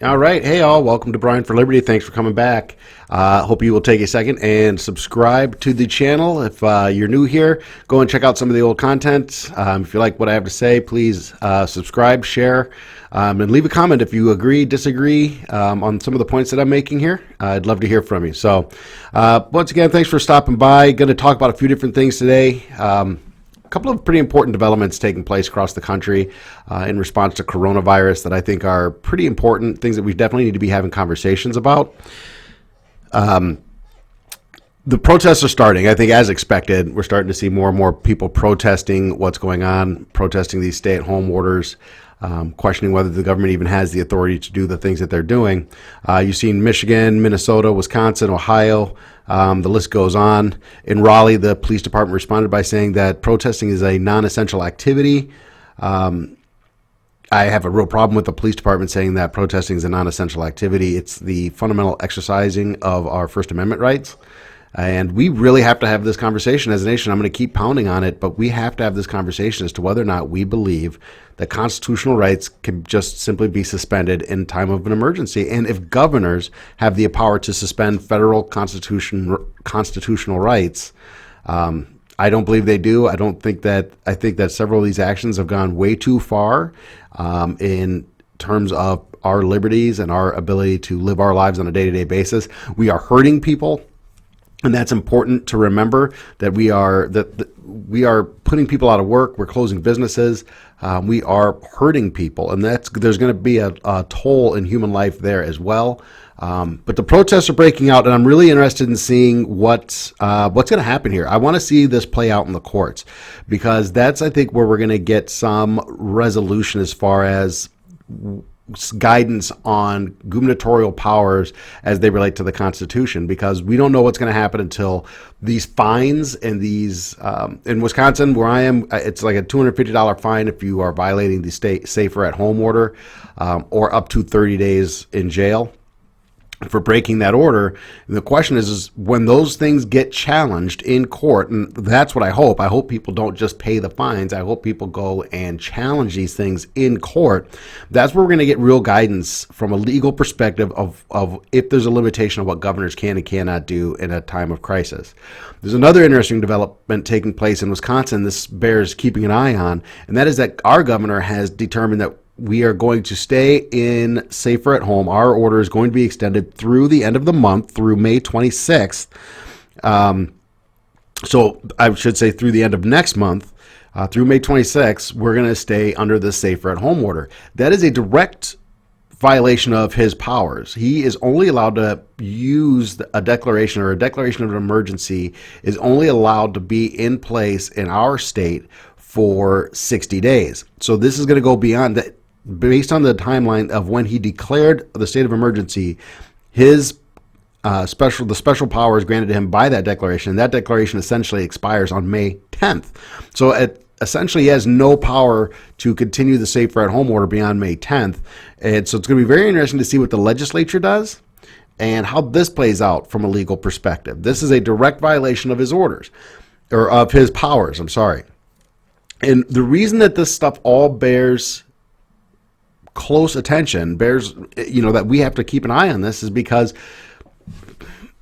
All right. Hey, all. Welcome to Brian for Liberty. Thanks for coming back. Hope you will take a second and subscribe to the channel. If you're new here, go and check out some of the old content. If you like what I have to say, please subscribe, share, and leave a comment if you agree, disagree on some of the points that I'm making here. I'd love to hear from you. So once again, thanks for stopping by. Going to talk about a few different things today. A couple of pretty important developments taking place across the country in response to coronavirus that I think are pretty important, things that we definitely need to be having conversations about. The protests are starting. I think as expected, we're starting to see more and more people protesting what's going on, protesting these stay-at-home orders, questioning whether the government even has the authority to do the things that they're doing. You've seen Michigan, Minnesota, Wisconsin, Ohio. The list goes on. In Raleigh, the police department responded by saying that protesting is a non-essential activity. I have a real problem with the police department saying that protesting is a non-essential activity. It's the fundamental exercising of our First Amendment rights. And we really have to have this conversation as a nation. I'm going to keep pounding on it, but we have to have this conversation as to whether or not we believe that constitutional rights can just simply be suspended in time of an emergency. And if governors have the power to suspend federal constitutional rights, I don't believe they do. I think that several of these actions have gone way too far in terms of our liberties and our ability to live our lives on a day-to-day basis. We are hurting people. And that's important to remember that we are putting people out of work. We're closing businesses. We are hurting people, and there's going to be a toll in human life there as well. But the protests are breaking out, and I'm really interested in seeing what's going to happen here. I want to see this play out in the courts because that's, I think, where we're going to get some resolution as far as guidance on gubernatorial powers as they relate to the Constitution, because we don't know what's going to happen until these fines and these in Wisconsin, where I am, it's like a $250 fine if you are violating the state safer at home order, or up to 30 days in jail for breaking that order. And the question is when those things get challenged in court, and that's what I hope. I hope people don't just pay the fines. I hope people go and challenge these things in court. That's where we're going to get real guidance from a legal perspective of if there's a limitation of what governors can and cannot do in a time of crisis. There's another interesting development taking place in Wisconsin. This bears keeping an eye on, and that is that our governor has determined that we are going to stay in safer at home. Our order is going to be extended through the end of the month, through May 26th. So I should say through the end of next month, through May 26th, we're going to stay under the safer at home order. That is a direct violation of his powers. He is only allowed to use a declaration, or a declaration of an emergency is only allowed to be in place in our state for 60 days. So this is going to go beyond that. Based on the timeline of when he declared the state of emergency, his the special powers granted to him by that declaration, and that declaration essentially expires on May 10th. So essentially he has no power to continue the safer at home order beyond May 10th. And so it's going to be very interesting to see what the legislature does and how this plays out from a legal perspective. This is a direct violation of his orders, or of his powers, I'm sorry. And the reason that this stuff all bears close attention, that we have to keep an eye on this, is because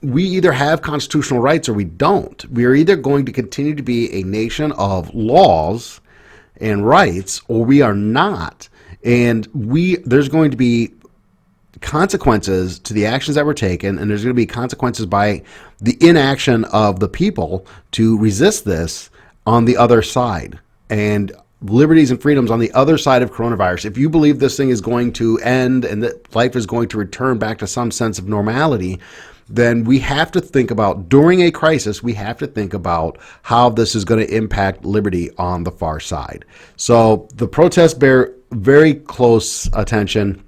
we either have constitutional rights or we don't. We are either going to continue to be a nation of laws and rights, or we are not. And there's going to be consequences to the actions that were taken, and there's going to be consequences by the inaction of the people to resist this on the other side. And liberties and freedoms on the other side of coronavirus. If you believe this thing is going to end and that life is going to return back to some sense of normality, then we have to think about, during a crisis, we have to think about how this is going to impact liberty on the far side. So the protests bear very close attention,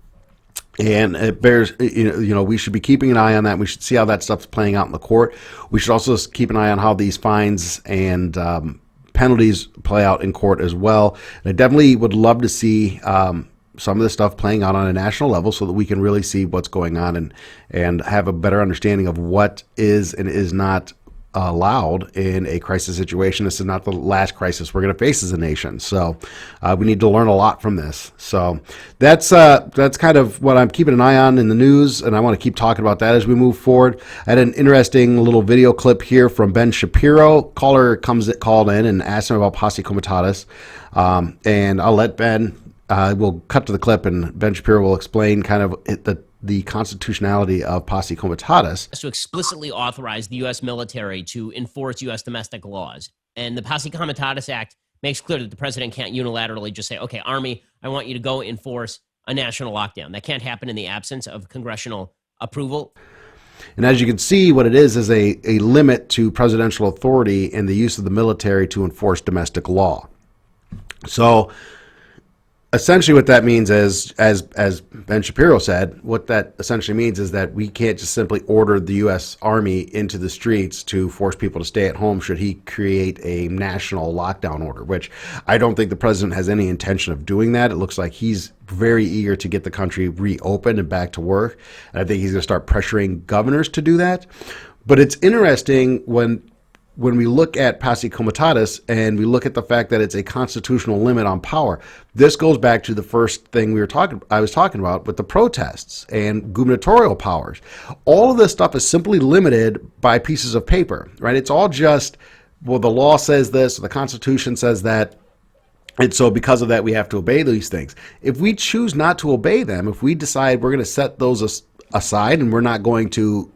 and it bears, we should be keeping an eye on that. We should see how that stuff's playing out in the court. We should also keep an eye on how these fines and penalties play out in court as well. And I definitely would love to see some of this stuff playing out on a national level so that we can really see what's going on and have a better understanding of what is and is not allowed in a crisis situation. This is not the last crisis we're going to face as a nation. So we need to learn a lot from this. So that's kind of what I'm keeping an eye on in the news, and I want to keep talking about that as we move forward. I had an interesting little video clip here from Ben Shapiro. Caller called in and asked him about Posse Comitatus, and I'll let Ben. We'll cut to the clip, and Ben Shapiro will explain kind of the constitutionality of Posse Comitatus. To explicitly authorize the U.S. military to enforce U.S. domestic laws. And the Posse Comitatus Act makes clear that the president can't unilaterally just say, okay, Army, I want you to go enforce a national lockdown. That can't happen in the absence of congressional approval. And as you can see, what it is a limit to presidential authority and the use of the military to enforce domestic law. So essentially what that means is, as Ben Shapiro said, what that essentially means is that we can't just simply order the U.S. Army into the streets to force people to stay at home should he create a national lockdown order, which I don't think the president has any intention of doing that. It looks like he's very eager to get the country reopened and back to work. And I think he's going to start pressuring governors to do that. But it's interesting when we look at Posse Comitatus and we look at the fact that it's a constitutional limit on power. This goes back to the first thing I was talking about with the protests and gubernatorial powers. All of this stuff is simply limited by pieces of paper, right? It's all just, well, the law says this, the Constitution says that, and so because of that, we have to obey these things. If we choose not to obey them, if we decide we're going to set those aside and we're going to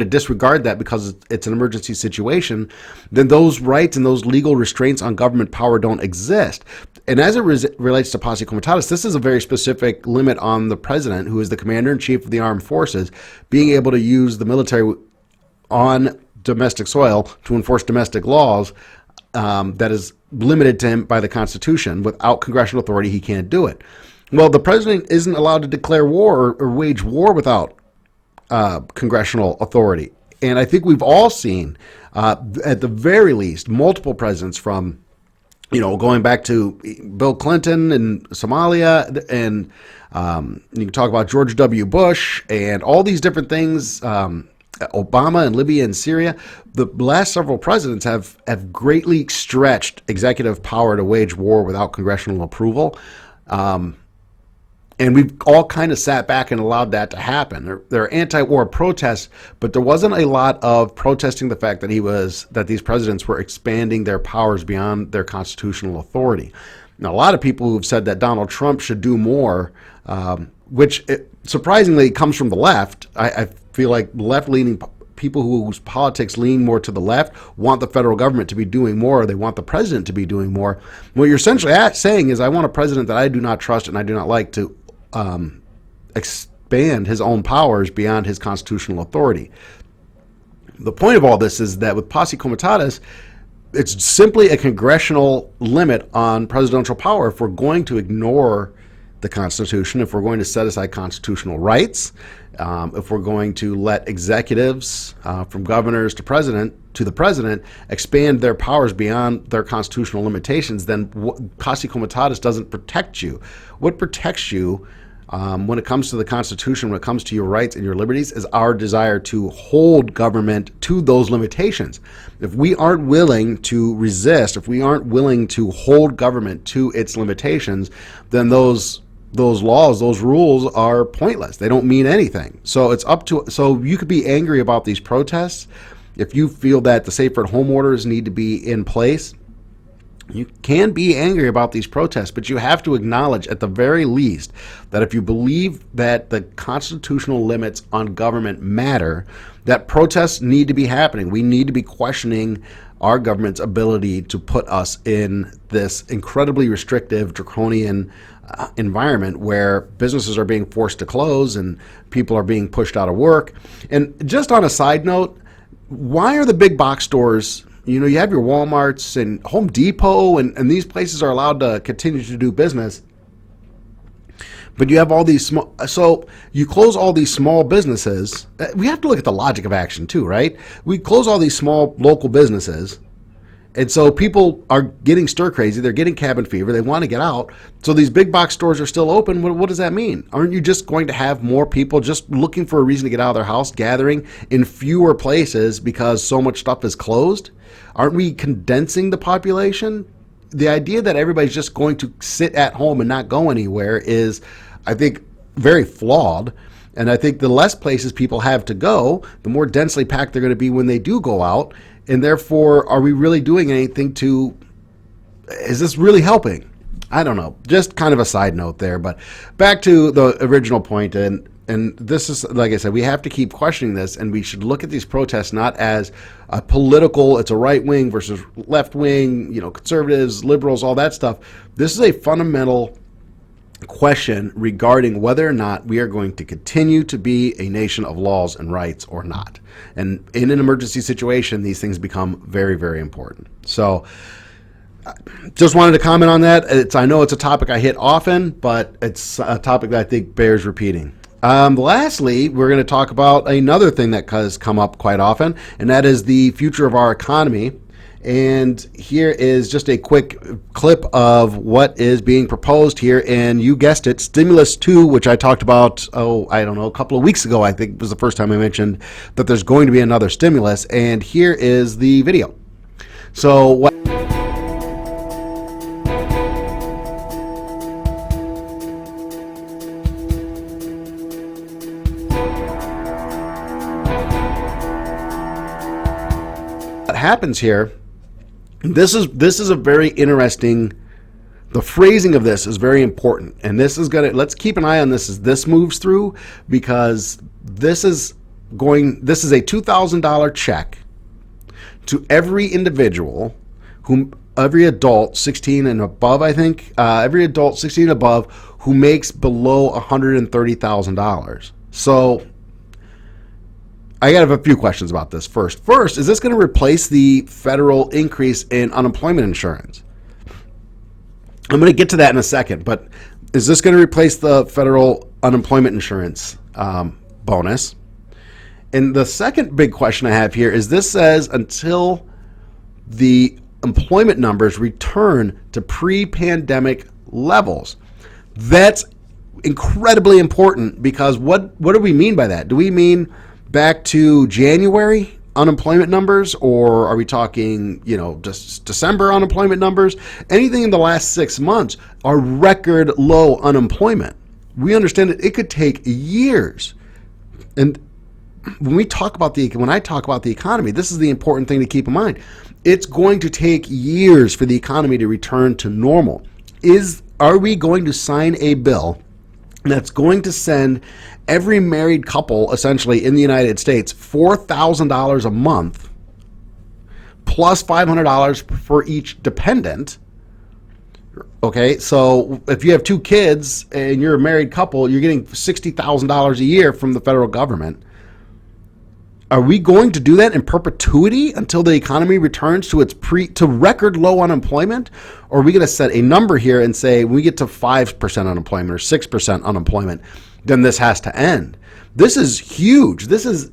disregard that because it's an emergency situation, then those rights and those legal restraints on government power don't exist. And as it relates to Posse Comitatus, this is a very specific limit on the president, who is the commander-in-chief of the armed forces, being able to use the military on domestic soil to enforce domestic laws that is limited to him by the Constitution. Without congressional authority, he can't do it. Well, the president isn't allowed to declare war or wage war without congressional authority. And I think we've all seen, at the very least, multiple presidents from, going back to Bill Clinton and Somalia, and you can talk about George W. Bush and all these different things, Obama and Libya and Syria. The last several presidents have greatly stretched executive power to wage war without congressional approval. And we've all kind of sat back and allowed that to happen. There are anti-war protests, but there wasn't a lot of protesting the fact that these presidents were expanding their powers beyond their constitutional authority. Now, a lot of people who've said that Donald Trump should do more, which surprisingly comes from the left. I feel like left-leaning people whose politics lean more to the left want the federal government to be doing more, or they want the president to be doing more. What you're essentially saying is, I want a president that I do not trust and I do not like to expand his own powers beyond his constitutional authority. The point of all this is that with Posse Comitatus, it's simply a congressional limit on presidential power. If we're going to ignore the Constitution, if we're going to set aside constitutional rights, if we're going to let executives, from governors to the president, expand their powers beyond their constitutional limitations, then Posse Comitatus doesn't protect you. What protects you when it comes to the Constitution, when it comes to your rights and your liberties, is our desire to hold government to those limitations. If we aren't willing to resist, if we aren't willing to hold government to its limitations, then those laws, those rules are pointless. They don't mean anything. So so you could be angry about these protests. If you feel that the safer at home orders need to be in place, you can be angry about these protests, but you have to acknowledge at the very least that if you believe that the constitutional limits on government matter, that protests need to be happening. We need to be questioning our government's ability to put us in this incredibly restrictive, draconian environment where businesses are being forced to close and people are being pushed out of work. And just on a side note, why are the big box stores, you have your Walmarts and Home Depot and these places are allowed to continue to do business, but you have all these small, so you close all these small businesses. We have to look at the logic of action too, right? We close all these small local businesses And so people are getting stir crazy. They're getting cabin fever. They want to get out. So these big box stores are still open. What does that mean? Aren't you just going to have more people just looking for a reason to get out of their house, gathering in fewer places because so much stuff is closed? Aren't we condensing the population? The idea that everybody's just going to sit at home and not go anywhere is, I think, very flawed. And I think the less places people have to go, the more densely packed they're going to be when they do go out. And therefore, are we really doing anything is this really helping? I don't know. Just kind of a side note there. But back to the original point, and this is, like I said, we have to keep questioning this, and we should look at these protests not as a political, it's a right wing versus left wing, conservatives, liberals, all that stuff. This is a fundamental question regarding whether or not we are going to continue to be a nation of laws and rights or not. And in an emergency situation, these things become very, very important. So just wanted to comment on that. I know it's a topic I hit often, but it's a topic that I think bears repeating. Lastly, we're going to talk about another thing that has come up quite often, and that is the future of our economy. And here is just a quick clip of what is being proposed here. And you guessed it, Stimulus 2, which I talked about, a couple of weeks ago, I think was the first time I mentioned that there's going to be another stimulus. And here is the video. So what happens here, this is a very interesting, the phrasing of this is very important, and let's keep an eye on this as this moves through, because this is a $2,000 check to every individual, every adult 16 and above, I think, every adult 16 and above who makes below $130,000. So I got a few questions about this. First, is this going to replace the federal increase in unemployment insurance? I'm going to get to that in a second, but is this going to replace the federal unemployment insurance bonus? And the second big question I have here is this says until the employment numbers return to pre-pandemic levels. That's incredibly important, because what do we mean by that? Do we mean back to January unemployment numbers, or are we talking, just December unemployment numbers? Anything in the last 6 months are record low unemployment. We understand that it could take years. And when I talk about the economy, this is the important thing to keep in mind. It's going to take years for the economy to return to normal. Are we going to sign a bill that's going to send every married couple, essentially, in the United States, $4,000 a month, plus $500 for each dependent? Okay, so if you have 2 kids and you're a married couple, you're getting $60,000 a year from the federal government. Are we going to do that in perpetuity until the economy returns to record low unemployment? Or are we going to set a number here and say when we get to 5% unemployment or 6% unemployment, then this has to end? This is huge. This is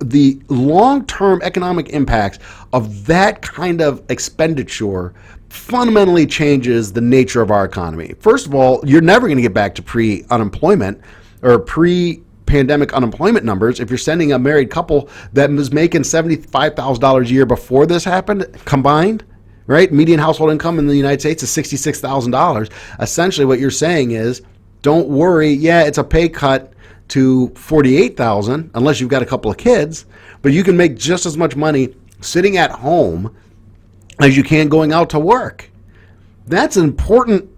the long-term economic impacts of that kind of expenditure fundamentally changes the nature of our economy. First of all, you're never going to get back to pre-unemployment or pre-pandemic unemployment numbers if you're sending a married couple that was making $75,000 a year before this happened combined, right? Median household income in the United States is $66,000. Essentially what you're saying is, don't worry, it's a pay cut to $48,000 unless you've got a couple of kids, but you can make just as much money sitting at home as you can going out to work. That's important.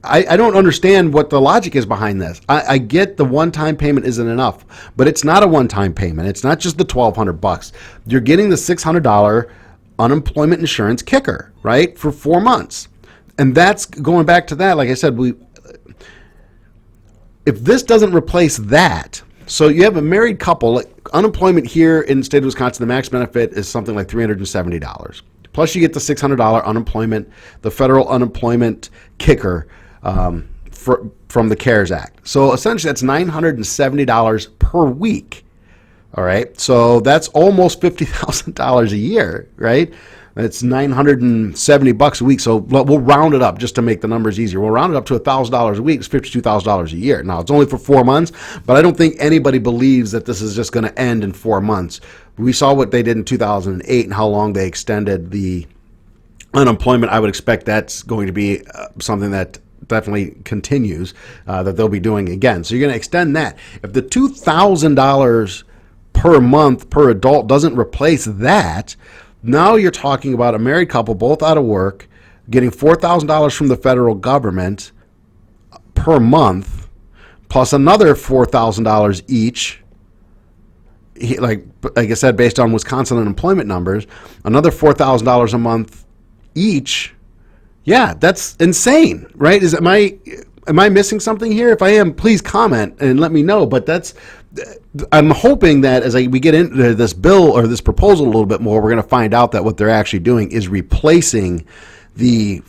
I don't understand what the logic is behind this. I get the one-time payment isn't enough, but it's not a one-time payment. It's not just the $1,200. You're getting the $600 unemployment insurance kicker, right, for 4 months. And that's going back to that. Like I said, if this doesn't replace that, so you have a married couple, unemployment here in the state of Wisconsin, the max benefit is something like $370. Plus you get the $600 unemployment, the federal unemployment kicker from the CARES Act. So essentially that's $970 per week. All right. So that's almost $50,000 a year, right? It's $970 a week. So we'll round it up just to make the numbers easier. We'll round it up to $1,000 a week. It's $52,000 a year. Now, it's only for 4 months, but I don't think anybody believes that this is just going to end in 4 months. We saw what they did in 2008 and how long they extended the unemployment. I would expect that's going to be something that definitely continues, that they'll be doing again. So you're going to extend that. If the $2,000 per month per adult doesn't replace that, now you're talking about a married couple, both out of work, getting $4,000 from the federal government per month, plus another $4,000 each. Like I said, based on Wisconsin unemployment numbers, another $4,000 a month each. Yeah, that's insane, right? Am I missing something here? If I am, please comment and let me know. But I'm hoping that as we get into this bill or this proposal a little bit more, we're going to find out that what they're actually doing is replacing the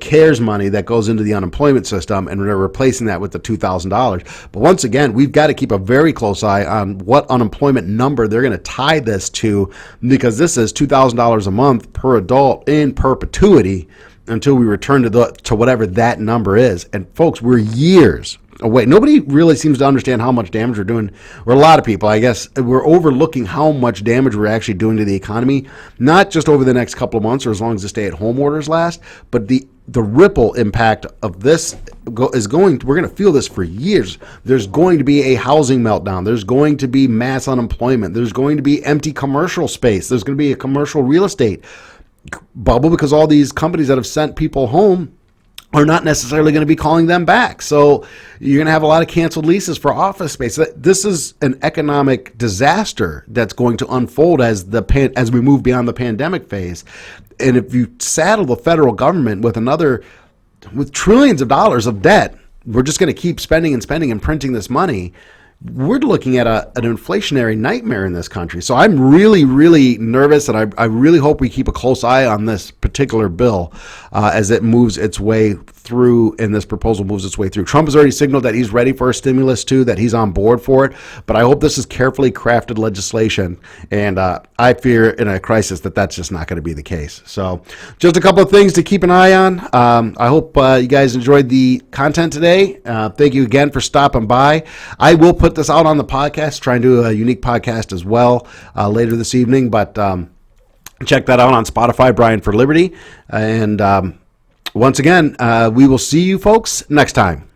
CARES money that goes into the unemployment system, and they're replacing that with the $2,000. But once again, we've got to keep a very close eye on what unemployment number they're going to tie this to, because this is $2,000 a month per adult in perpetuity until we return to whatever that number is. And folks, we're years away. Nobody really seems to understand how much damage we're doing, or a lot of people, I guess, we're overlooking how much damage we're actually doing to the economy, not just over the next couple of months or as long as the stay-at-home orders last, but the ripple impact of this we're going to feel this for years. There's going to be a housing meltdown. There's going to be mass unemployment. There's going to be empty commercial space. There's going to be a commercial real estate bubble because all these companies that have sent people home are not necessarily going to be calling them back. So you're going to have a lot of canceled leases for office space. This is an economic disaster that's going to unfold as we move beyond the pandemic phase. And if you saddle the federal government with trillions of dollars of debt, we're just going to keep spending and printing this money. We're looking at an inflationary nightmare in this country. So I'm really, really nervous, and I really hope we keep a close eye on this particular bill as it moves its way through, and this proposal moves its way through. Trump has already signaled that he's ready for a stimulus too, that he's on board for it, but I hope this is carefully crafted legislation, and I fear in a crisis that that's just not going to be the case. So just a couple of things to keep an eye on. I hope you guys enjoyed the content today. Thank you again for stopping by. I will put this out on the podcast, try and do a unique podcast as well later this evening, but check that out on Spotify, Brian for Liberty. And once again, we will see you folks next time.